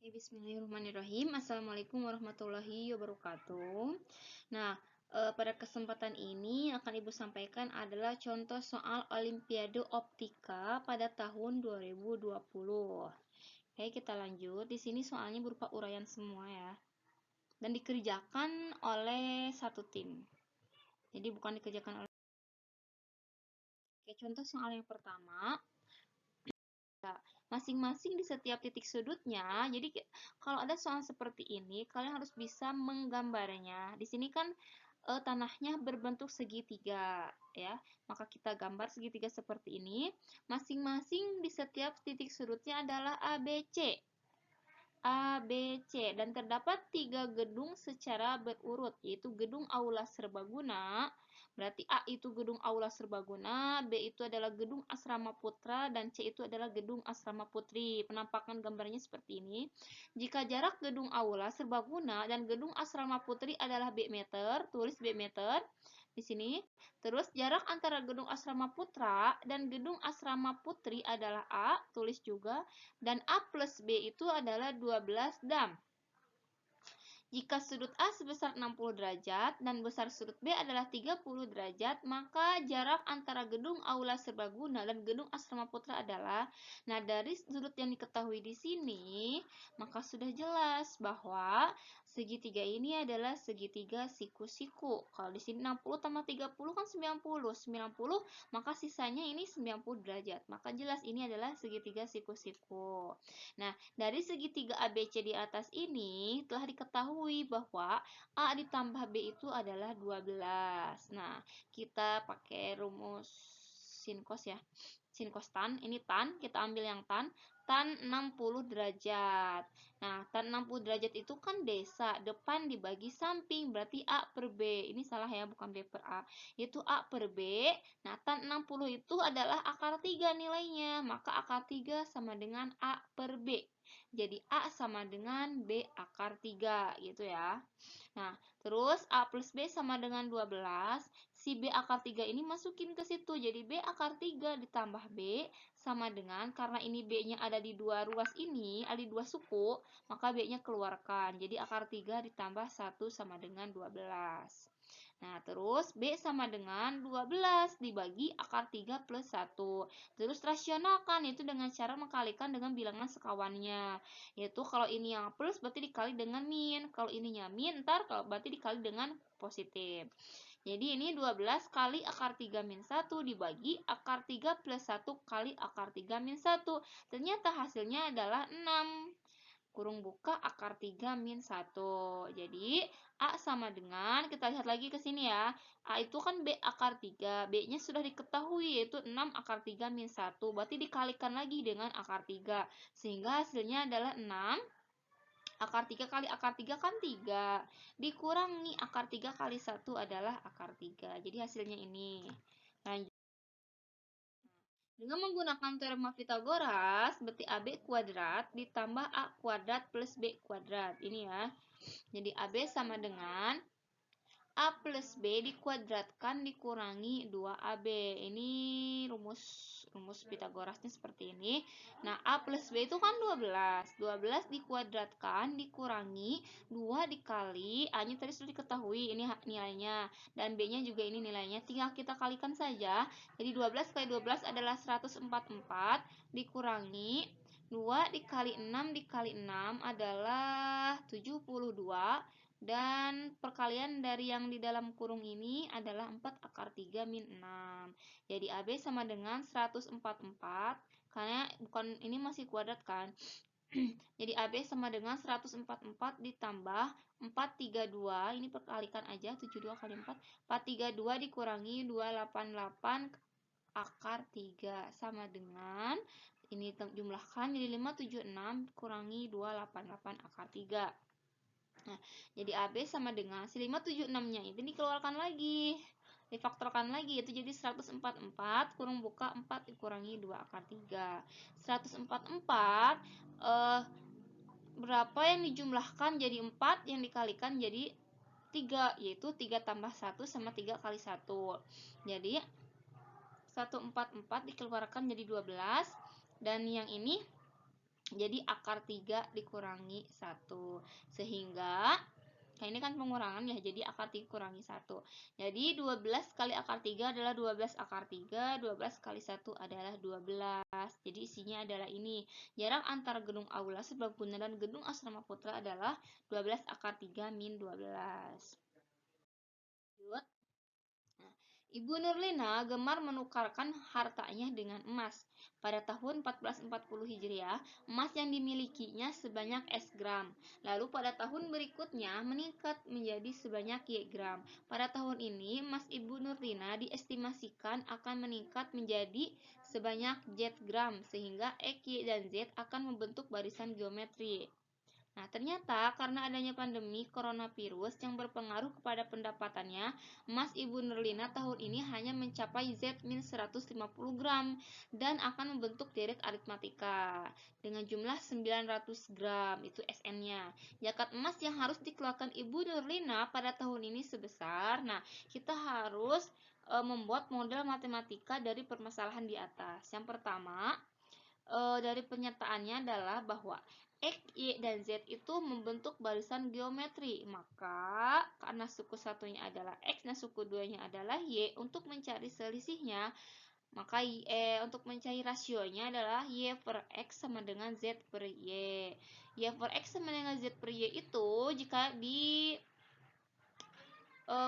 Bismillahirrahmanirrahim. Assalamualaikum warahmatullahi wabarakatuh. Nah, pada kesempatan ini akan Ibu sampaikan adalah contoh soal Olimpiade Optika pada tahun 2020. Oke, kita lanjut. Di sini soalnya berupa uraian semua ya. Dan dikerjakan oleh satu tim. Jadi bukan dikerjakan oleh. Oke, contoh soal yang pertama. Masing-masing di setiap titik sudutnya. Jadi kalau ada soal seperti ini, kalian harus bisa menggambarnya. Di sini kan tanahnya berbentuk segitiga, ya. Maka kita gambar segitiga seperti ini. Masing-masing di setiap titik sudutnya adalah ABC. A, B, C, dan terdapat 3 gedung secara berurut, yaitu gedung aula serbaguna. Berarti A itu gedung aula serbaguna, B itu adalah gedung asrama putra, dan C itu adalah gedung asrama putri. Penampakan gambarnya seperti ini. Jika jarak gedung aula serbaguna dan gedung asrama putri adalah B meter, tulis B meter di sini. Terus jarak antara gedung asrama putra dan gedung asrama putri adalah A, tulis juga. Dan A plus B itu adalah 12 dam. Jika sudut A sebesar 60 derajat dan besar sudut B adalah 30 derajat, maka jarak antara gedung aula serbaguna dan gedung asrama putra adalah, nah dari sudut yang diketahui di sini, maka sudah jelas bahwa segitiga ini adalah segitiga siku-siku. Kalau di sini 60 tambah 30 kan 90. 90, maka sisanya ini 90 derajat. Maka jelas ini adalah segitiga siku-siku. Nah, dari segitiga ABC di atas ini telah diketahui bahwa A ditambah B itu adalah 12. Nah, kita pakai rumus sin cos ya. Sin cos tan, ini tan, kita ambil yang tan 60 derajat. Nah, tan 60 derajat itu kan desa, depan dibagi samping, berarti A per B. Ini salah ya, bukan B per A. Itu A per B. Nah, tan 60 itu adalah akar 3 nilainya, maka akar 3 sama dengan A per B. Jadi A sama dengan B akar 3 gitu ya. Nah, terus A plus B sama dengan 12. Si B akar 3 ini masukin ke situ. Jadi B akar 3 ditambah B sama dengan, karena ini B-nya ada di dua ruas ini, ada di dua suku, maka B-nya keluarkan. Jadi akar 3 ditambah 1 sama dengan 12. Nah, terus B sama dengan 12 dibagi akar 3 plus 1. Terus rasionalkan, yaitu dengan cara mengkalikan dengan bilangan sekawannya. Yaitu kalau ini yang plus berarti dikali dengan min. Kalau ininya min, ntar kalau berarti dikali dengan positif. Jadi ini 12 kali akar 3 min 1 dibagi akar 3 plus 1 kali akar 3 min 1. Ternyata hasilnya adalah 6. Kurung buka akar 3 min 1. Jadi A sama dengan, kita lihat lagi ke sini ya. A itu kan B akar 3. B-nya sudah diketahui yaitu 6 akar 3 min 1. Berarti dikalikan lagi dengan akar 3. Sehingga hasilnya adalah 6. Akar 3 kali akar 3 kan 3. Dikurangi akar 3 kali 1 adalah akar 3. Jadi hasilnya ini. Lanjut. Dengan menggunakan teorema Pythagoras, berarti AB kuadrat ditambah A kuadrat plus B kuadrat. Ini ya. Jadi AB sama dengan A plus B dikuadratkan dikurangi 2AB. Ini rumus Pythagorasnya seperti ini. Nah, A plus B itu kan 12. 12 dikuadratkan dikurangi 2 dikali A-nya tadi sudah diketahui, ini nilainya. Dan B-nya juga ini nilainya. Tinggal kita kalikan saja. Jadi 12 kali 12 adalah 144 dikurangi 2 dikali 6 dikali 6 adalah 72. Dan perkalian dari yang di dalam kurung ini adalah 4 akar 3 min 6. Jadi AB sama dengan 144. Karena bukan ini masih kuadrat kan. Jadi AB sama dengan 144 ditambah 432. Ini perkalikan aja. 72 kali 4. 432 dikurangi 288 akar 3. Sama dengan, ini jumlahkan jadi 576 kurangi 288 akar 3. Nah, jadi AB sama dengan si 576-nya itu dikeluarkan lagi, difaktorkan lagi, itu jadi 144 kurung buka 4 dikurangi 2 akar 3. 144 berapa yang dijumlahkan jadi 4, yang dikalikan jadi 3, yaitu 3 tambah 1 sama 3 kali 1. Jadi 144 dikeluarkan jadi 12, dan yang ini Jadi akar 3 dikurangi 1. Sehingga ini kan pengurangan ya, jadi akar 3 kurangi 1. Jadi 12 kali akar 3 adalah 12 akar 3, 12 kali 1 adalah 12. Jadi isinya adalah ini. Jarak antara gedung aula Serbaguna dan gedung Asrama Putra adalah 12 akar 3 min 12. Lanjut. Ibu Nurlina gemar menukarkan hartanya dengan emas. Pada tahun 1440 Hijriah, emas yang dimilikinya sebanyak S gram. Lalu pada tahun berikutnya meningkat menjadi sebanyak Y gram. Pada tahun ini, emas Ibu Nurlina diestimasikan akan meningkat menjadi sebanyak Z gram, sehingga X, Y, dan Z akan membentuk barisan geometri. Nah, ternyata karena adanya pandemi coronavirus yang berpengaruh kepada pendapatannya, emas Ibu Nurlina tahun ini hanya mencapai Z-150 gram dan akan membentuk deret aritmatika dengan jumlah 900 gram, itu SN-nya. Zakat emas yang harus dikeluarkan Ibu Nurlina pada tahun ini sebesar, nah kita harus membuat model matematika dari permasalahan di atas. Yang pertama, dari pernyataannya adalah bahwa X, Y, dan Z itu membentuk barisan geometri. Maka karena suku satunya adalah X dan suku duanya adalah Y, untuk mencari selisihnya, maka untuk mencari rasionya adalah Y per X sama dengan Z per Y. Y per X sama dengan Z per Y itu jika di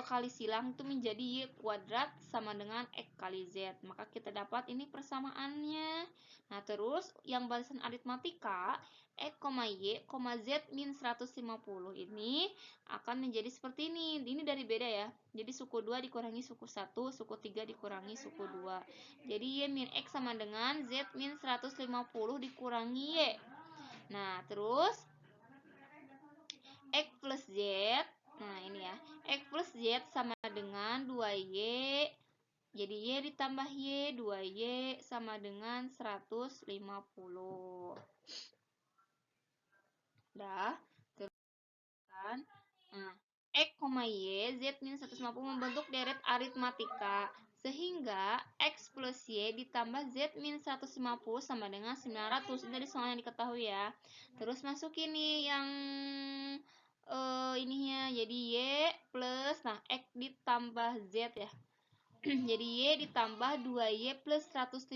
kali silang itu menjadi Y kuadrat sama dengan X kali Z. Maka kita dapat ini persamaannya. Nah, terus yang barisan aritmatika X, Y, Z min 150 ini akan menjadi seperti ini. Ini dari beda ya. Jadi suku 2 dikurangi suku 1, suku 3 dikurangi suku 2. Jadi Y min X sama dengan Z min 150 dikurangi Y. Nah, terus X plus Z. Nah, ini ya. X plus Z sama dengan 2Y. Jadi Y ditambah Y, 2Y sama dengan 150. Dah. Terus kan. Nah, X, Y, Z min 150 membentuk deret aritmatika. Sehingga X plus Y ditambah Z min 150 sama dengan 900. Ini dari soalnya diketahui ya. Terus masuk ini yang ininya. Jadi Y plus, nah X ditambah Z ya. Jadi Y ditambah 2Y plus 150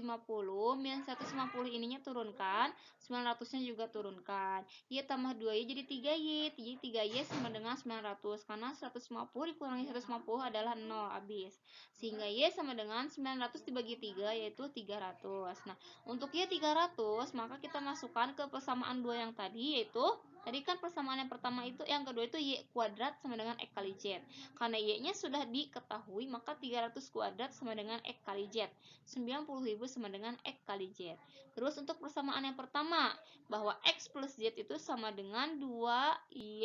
min 150 ininya turunkan, 900-nya juga turunkan. Y tambah 2Y jadi 3Y. Jadi 3Y sama dengan 900 karena 150 dikurangi 150 adalah 0 habis. Sehingga Y sama dengan 900 dibagi 3 yaitu 300. Nah, untuk Y 300 maka kita masukkan ke persamaan 2 yang tadi yaitu tadi kan persamaan yang pertama itu, yang kedua itu Y kuadrat sama dengan X kali Z. Karena Y-nya sudah diketahui, maka 300 kuadrat sama dengan X kali Z. 90.000 sama dengan X kali Z. Terus untuk persamaan yang pertama, bahwa X plus Z itu sama dengan 2Y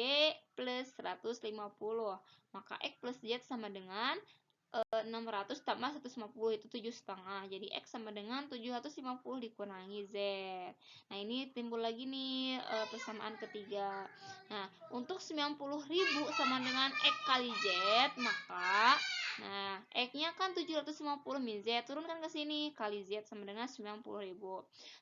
plus 150. Maka X plus Z sama dengan 600 tambah 150 itu 7,5. Jadi X sama dengan 750 dikurangi Z. Nah, ini timbul lagi nih persamaan ketiga. Nah, untuk 90.000 sama dengan X kali Z, maka nah, X-nya kan 750 min Z, turunkan ke sini, kali Z sama dengan 90.000.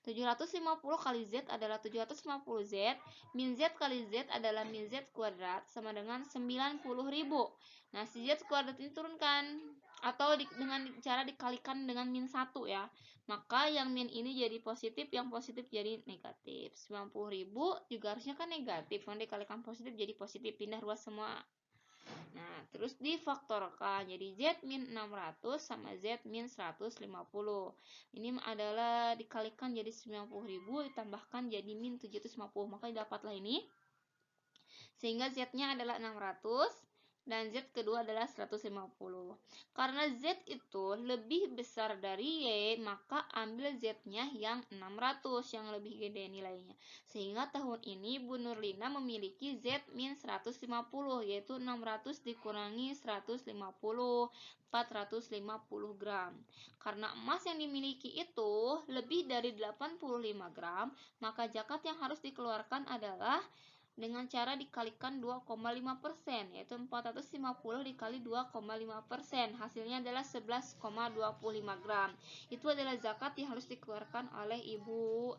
750 kali Z adalah 750 Z, min Z kali Z adalah min Z kuadrat sama dengan 90.000. Nah, si Z kuadrat ini turunkan atau dengan cara dikalikan dengan min 1 ya. Maka yang min ini jadi positif, yang positif jadi negatif. 90.000 juga harusnya kan negatif, kalau dikalikan positif jadi positif, pindah ruas semua. Nah, terus difaktorkan jadi Z min 600 sama Z min 150. Ini adalah dikalikan jadi 90.000 ditambahkan jadi min 750. Maka dapatlah ini. Sehingga Z-nya adalah 600 dan Z kedua adalah 150. Karena Z itu lebih besar dari Y, maka ambil Z-nya yang 600, yang lebih gede nilainya. Sehingga tahun ini Bu Nurlina memiliki Z min 150, yaitu 600 dikurangi 150, 450 gram. Karena emas yang dimiliki itu lebih dari 85 gram, maka zakat yang harus dikeluarkan adalah dengan cara dikalikan 2,5%, yaitu 450 dikali 2,5%. Hasilnya adalah 11,25 gram. Itu adalah zakat yang harus dikeluarkan oleh Ibu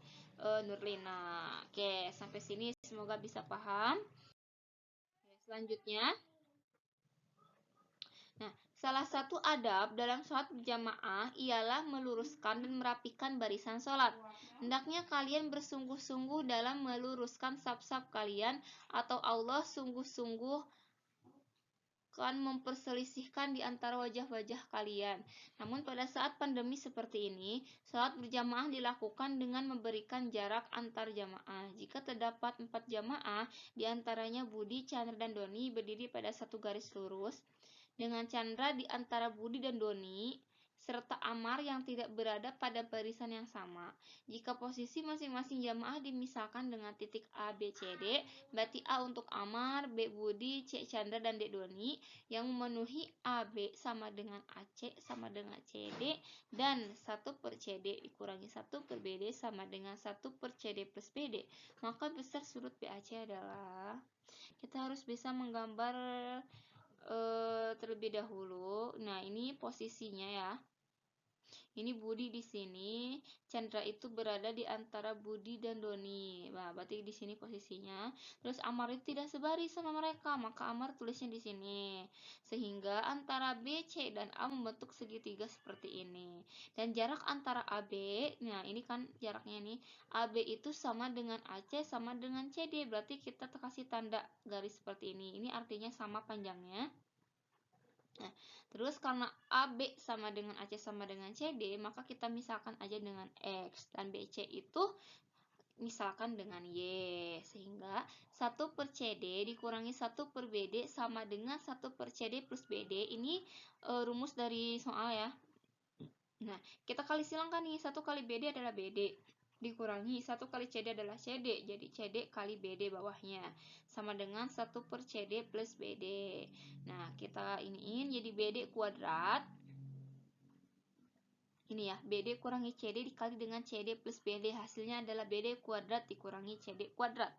Nurlina. Oke, sampai sini semoga bisa paham. Selanjutnya, nah, salah satu adab dalam sholat berjamaah ialah meluruskan dan merapikan barisan sholat. Hendaknya kalian bersungguh-sungguh dalam meluruskan saf-saf kalian, atau Allah sungguh-sungguh kan memperselisihkan di antara wajah-wajah kalian. Namun pada saat pandemi seperti ini, sholat berjamaah dilakukan dengan memberikan jarak antar jamaah. Jika terdapat 4 jamaah, diantaranya Budi, Chandra, dan Doni berdiri pada satu garis lurus, dengan Chandra di antara Budi dan Doni, serta Amar yang tidak berada pada barisan yang sama. Jika posisi masing-masing jamaah dimisalkan dengan titik A, B, C, D, berarti A untuk Amar, B Budi, C Chandra, dan D Doni. Yang memenuhi AB sama dengan AC sama dengan CD, dan 1 per CD dikurangi 1 per BD sama dengan 1 per CD plus BD. Maka besar sudut BAC adalah, kita harus bisa menggambar terlebih dahulu. Nah, ini posisinya ya. Ini Budi di sini, Chandra itu berada di antara Budi dan Doni. Nah, berarti di sini posisinya. Terus Amar itu tidak sebaris sama mereka, maka Amar tulisnya di sini. Sehingga antara B, C, dan A membentuk segitiga seperti ini. Dan jarak antara AB, nah ini kan jaraknya nih. AB itu sama dengan AC sama dengan CD. Berarti kita kasih tanda garis seperti ini. Ini artinya sama panjangnya. Nah, terus karena AB sama dengan AC sama dengan CD, maka kita misalkan aja dengan X, dan BC itu misalkan dengan Y. Sehingga 1 per CD dikurangi 1 per BD sama dengan 1 per CD plus BD. Ini rumus dari soal ya. Nah, kita kali silangkan nih, 1 kali BD adalah BD, dikurangi 1 kali CD adalah CD, jadi CD kali BD bawahnya sama dengan 1 per CD plus BD. Nah, kita iniin jadi BD kuadrat. Ini ya, BD kurangi CD dikali dengan CD plus BD, hasilnya adalah BD kuadrat dikurangi CD kuadrat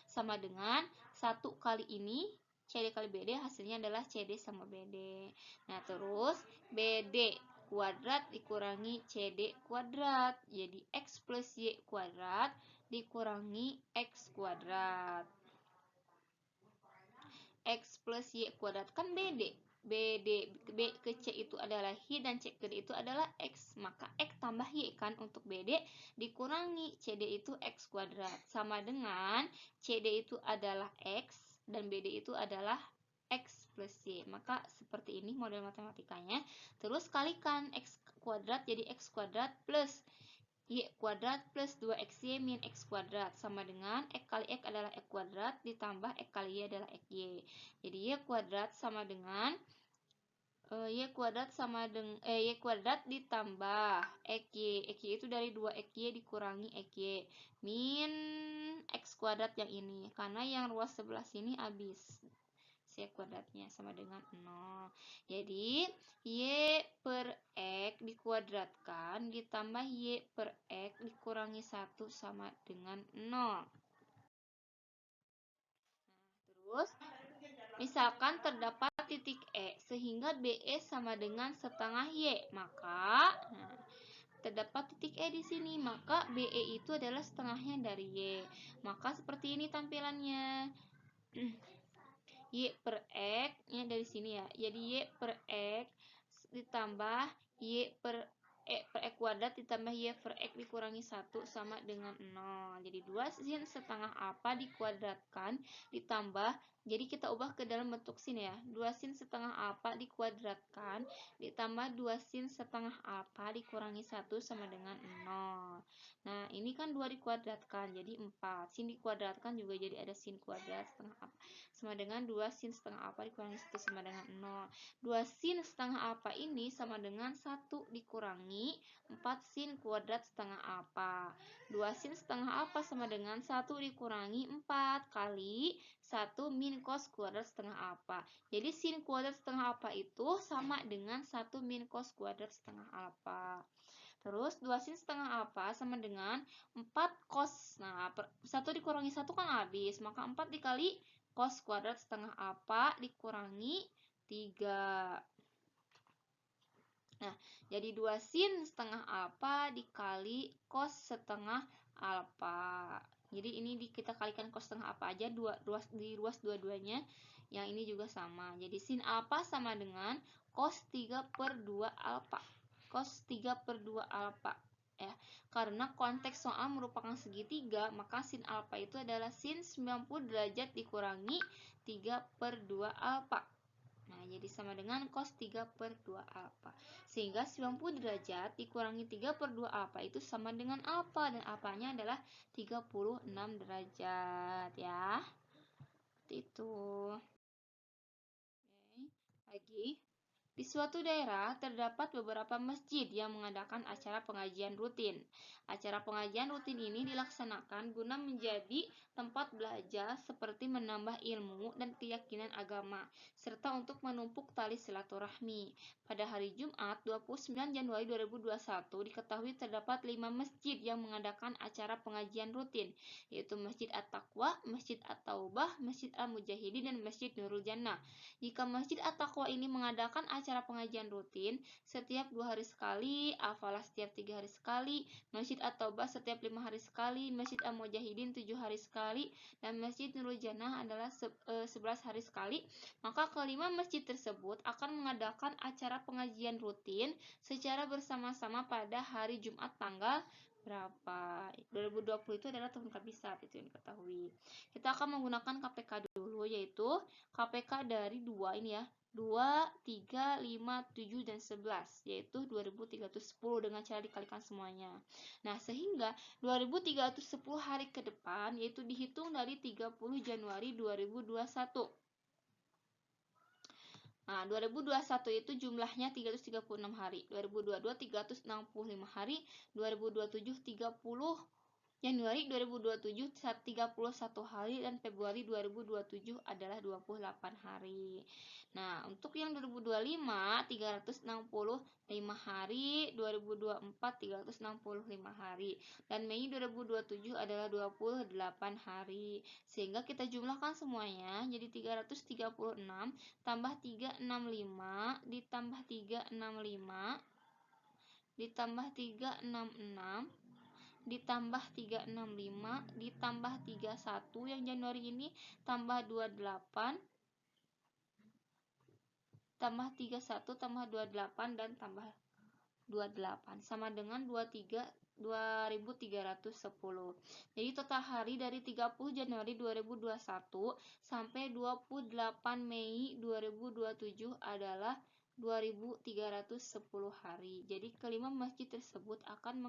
sama dengan 1 kali ini CD kali BD, hasilnya adalah CD sama BD. Nah, terus BD kuadrat dikurangi CD kuadrat, jadi X plus Y kuadrat dikurangi X kuadrat. X plus Y kuadrat kan BD. BD B ke C itu adalah Y dan C ke D itu adalah X. Maka X tambah Y kan untuk BD dikurangi CD itu X kuadrat. Sama dengan CD itu adalah X dan BD itu adalah X plus Y. Maka seperti ini model matematikanya. Terus kalikan X kuadrat jadi X kuadrat plus Y kuadrat plus 2XY min X kuadrat sama dengan X kali X adalah X kuadrat ditambah X kali Y adalah XY. Jadi Y kuadrat sama dengan Y kuadrat sama dengan Y kuadrat ditambah XY. XY itu dari 2XY dikurangi XY min X kuadrat yang ini, karena yang ruas sebelah sini habis. Y kuadratnya sama dengan 0. Jadi Y per X dikuadratkan ditambah Y per X dikurangi 1 sama dengan 0. Terus misalkan terdapat titik E sehingga BE sama dengan setengah Y, maka terdapat titik E di sini, maka BE itu adalah setengahnya dari Y. Maka seperti ini tampilannya. Y per X nya dari sini ya. Jadi Y per X ditambah Y per X kuadrat ditambah Y per X dikurangi 1 sama dengan 0. Jadi 2 sin setengah apa dikuadratkan ditambah, jadi kita ubah ke dalam bentuk sin ya. 2 sin setengah apa dikuadratkan ditambah 2 sin setengah apa dikurangi 1 sama dengan 0. Nah, ini kan 2 dikuadratkan jadi 4. Sin dikuadratkan juga jadi ada sin kuadrat setengah apa sama dengan 2 sin setengah apa dikurangi 1 sama dengan 0. 2 sin setengah apa ini sama dengan 1 dikurangi 4 sin kuadrat setengah apa. 2 sin setengah apa sama dengan 1 dikurangi 4 kali 1 min cos kuadrat setengah apa. Jadi sin kuadrat setengah apa itu sama dengan 1 min cos kuadrat setengah apa. Terus 2 sin setengah alfa sama dengan 4 cos. Nah, 1 dikurangi 1 kan habis, maka 4 dikali cos kuadrat setengah alfa dikurangi 3. Nah, jadi 2 sin setengah alfa dikali cos setengah alfa. Jadi ini kita kalikan cos setengah alfa aja, di ruas dua-duanya. Yang ini juga sama. Jadi sin alfa sama dengan cos 3 per 2 alfa. Cos 3 per 2 alfa. Ya, karena konteks soal merupakan segitiga, maka sin alfa itu adalah sin 90 derajat dikurangi 3 per 2 alfa. Nah, jadi sama dengan cos 3 per 2 alfa. Sehingga 90 derajat dikurangi 3 per 2 alfa itu sama dengan alfa. Dan alfanya adalah 36 derajat ya. Seperti itu. Oke, lagi. Di suatu daerah terdapat beberapa masjid yang mengadakan acara pengajian rutin. Acara pengajian rutin ini dilaksanakan guna menjadi tempat belajar seperti menambah ilmu dan keyakinan agama, serta untuk menumpuk tali silaturahmi. Pada hari Jumat 29 Januari 2021 diketahui terdapat 5 masjid yang mengadakan acara pengajian rutin, yaitu Masjid At-Taqwa, Masjid At-Taubah, Masjid Al-Mujahidin, dan Masjid Nurul Jannah. Jika Masjid At-Taqwa ini mengadakan acara pengajian rutin setiap 2 hari sekali, Al-Falah setiap 3 hari sekali, Masjid At-Taubah setiap 5 hari sekali, Masjid Al-Mujahidin 7 hari sekali, dan Masjid Nurul Jannah adalah 11 hari sekali, maka kelima masjid tersebut akan mengadakan acara pengajian rutin secara bersama-sama pada hari Jumat tanggal berapa? 2020 itu adalah tahun kabisat, itu yang diketahui. Kita akan menggunakan KPK dulu, yaitu KPK dari 2 ini ya, 2, 3, 5, 7, dan 11, yaitu 2310 dengan cara dikalikan semuanya. Nah, sehingga 2310 hari ke depan, yaitu dihitung dari 30 Januari 2021. Nah, 2021 itu jumlahnya 336 hari, 2022 365 hari, 2027 30 Januari 2027 31 hari, dan Februari 2027 adalah 28 hari. Nah, untuk yang 2025 365 hari, 2024 365 hari, dan Mei 2027 adalah 28 hari. Sehingga kita jumlahkan semuanya jadi 336 tambah 365 ditambah 365 ditambah 366 ditambah 365 ditambah 31 yang Januari ini tambah 28 tambah 31 tambah 28 dan tambah 28 sama dengan 2310. Jadi total hari dari 30 Januari 2021 sampai 28 Mei 2027 adalah 2310 hari. Jadi kelima masjid tersebut akan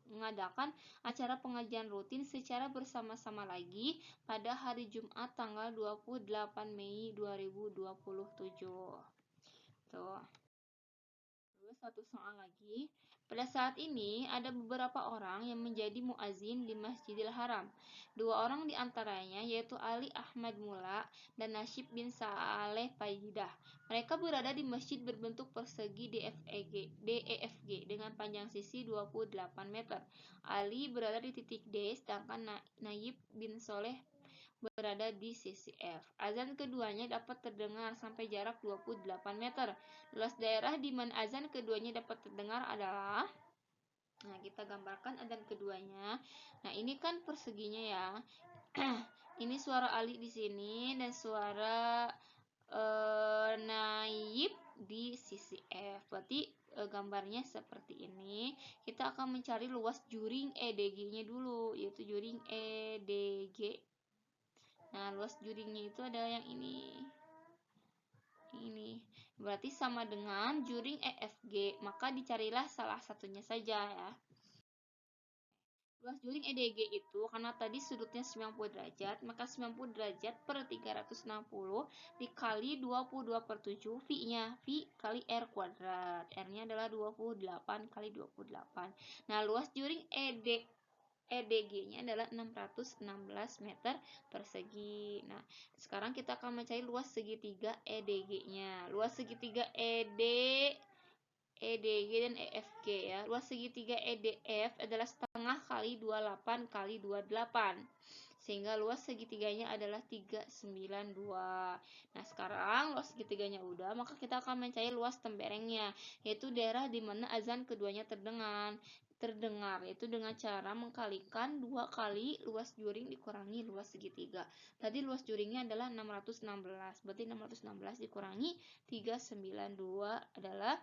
mengadakan acara pengajian rutin secara bersama-sama lagi pada hari Jumat tanggal 28 Mei 2027. Tuh. Terus satu soal lagi. Pada saat ini ada beberapa orang yang menjadi muazin di Masjidil Haram. 2 orang diantaranya yaitu Ali Ahmad Mula dan Nasyib bin Saleh Faidah. Mereka berada di masjid berbentuk persegi DEFG dengan panjang sisi 28 meter. Ali berada di titik D, sedangkan Nasyib bin Saleh berada di sisi F. Azan keduanya dapat terdengar sampai jarak 28 meter. Luas daerah di mana azan keduanya dapat terdengar adalah, nah kita gambarkan azan keduanya. Nah ini kan perseginya ya. Ini suara Ali di sini dan suara Naib di sisi F. Berarti gambarnya seperti ini. Kita akan mencari luas juring EDG-nya dulu, yaitu juring EDG. Nah, luas juringnya itu adalah yang ini. Ini berarti sama dengan juring EFG, maka dicarilah salah satunya saja ya. Luas juring EDG itu karena tadi sudutnya 90 derajat, maka 90 derajat per 360 dikali 22 per 7, V-nya V kali R kuadrat. R-nya adalah 28 kali 28. Nah, luas juring EDG-nya adalah 616 meter persegi. Nah, sekarang kita akan mencari luas segitiga EDG-nya. Luas segitiga EDG dan EFG ya. Luas segitiga EDF adalah setengah kali 28 kali 28. Sehingga luas segitiganya adalah 392. Nah, sekarang luas segitiganya udah, maka kita akan mencari luas temperengnya, yaitu daerah di mana azan keduanya terdengar, yaitu dengan cara mengkalikan 2 kali luas juring dikurangi luas segitiga. Tadi luas juringnya adalah 616, berarti 616 dikurangi 392 adalah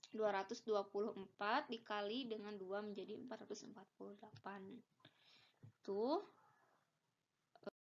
224 dikali dengan 2 menjadi 448. Tuh,